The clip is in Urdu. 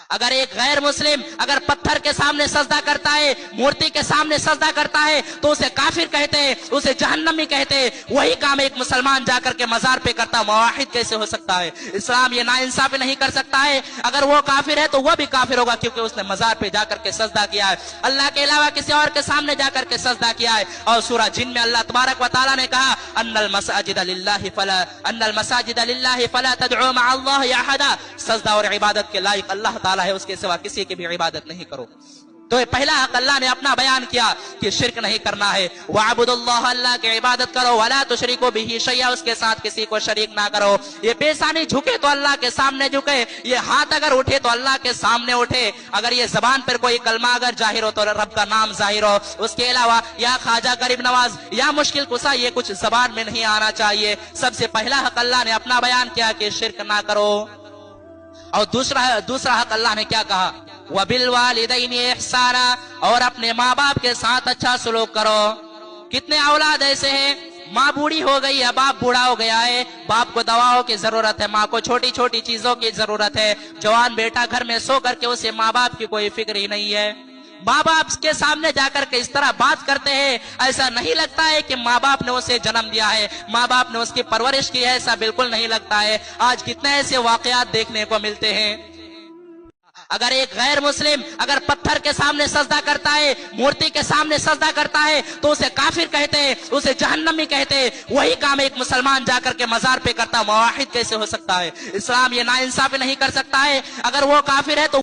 اگر ایک غیر مسلم اگر پتھر کے سامنے سجدہ کرتا ہے، مورتی کے سامنے سجدہ کرتا ہے تو اسے کافر کہتے ہیں، اسے جہنمی کہتے ہیں۔ وہی کام ایک مسلمان جا کر کے مزار پہ کرتا، موحد کیسے ہو سکتا ہے؟ اسلام یہ ناانصافی نہیں کر سکتا ہے۔ اگر وہ کافر ہے تو وہ بھی کافر ہوگا، کیونکہ اس نے مزار پہ جا کر کے سجدہ کیا ہے، اللہ کے علاوہ کسی اور کے سامنے جا کر کے سجدہ کیا ہے۔ اور سورہ جن میں اللہ تبارک و تعالیٰ نے کہا ان المساجد للہ فلا تدعوا مع اللہ احدا، سجدہ اور عبادت کے لائق اللہ تعالیٰ ہے، اس کے سوا کسی کی بھی عبادت نہیں کرو۔ تو یہ پہلا حق اللہ نے اپنا بیان کیا کہ شرک نہیں کرنا ہے۔ وَعَبُدُ اللَّهَ، اللہ کی عبادت کرو، وَلَا تُشْرِكُوا بِهِ شَيْئًا، اس کے ساتھ کسی کو شریک نہ کرو۔ یہ پیشانی جھکے تو اللہ کے سامنے جھکے، یہ ہاتھ اگر اٹھے تو اللہ کے سامنے اٹھے، اگر یہ زبان پر کوئی کلمہ اگر ظاہر ہو تو رب کا نام ظاہر ہو، اس کے علاوہ یا خواجہ غریب نواز یا مشکل کشا یہ کچھ زبان میں نہیں آنا چاہیے۔ سب سے پہلا حق اللہ نے اپنا بیان کیا کہ شرک نہ کرو۔ اور دوسرا حق اللہ نے کیا کہا؟ وَبِالْوَالِدَيْنِ إِحْسَانًا، اور اپنے ماں باپ کے ساتھ اچھا سلوک کرو۔ کتنے اولاد ایسے ہیں، ماں بوڑھی ہو گئی ہے، باپ بوڑھا ہو گیا ہے، باپ کو دواؤں کی ضرورت ہے، ماں کو چھوٹی چھوٹی چیزوں کی ضرورت ہے، جوان بیٹا گھر میں سو کر کے اسے ماں باپ کی کوئی فکر ہی نہیں ہے۔ ماں باپ کے سامنے جا کر کے اس طرح بات کرتے ہیں، ایسا نہیں لگتا ہے کہ ماں باپ نے اسے جنم دیا ہے، ماں باپ نے اس کی پرورش کی ہے، ایسا بالکل نہیں لگتا ہے۔ آج کتنے ایسے واقعات دیکھنے کو ملتے ہیں۔ اگر ایک غیر مسلم اگر پتھر کے سامنے سجدہ کرتا ہے، مورتی کے سامنے سجدہ کرتا ہے تو اسے کافر کہتے ہیں، اسے جہنمی کہتے ہیں۔ وہی کام ایک مسلمان جا کر کے مزار پہ کرتا، موحد کیسے ہو سکتا ہے؟ اسلام یہ ناانصافی نہیں کر سکتا ہے۔ اگر وہ کافر ہے تو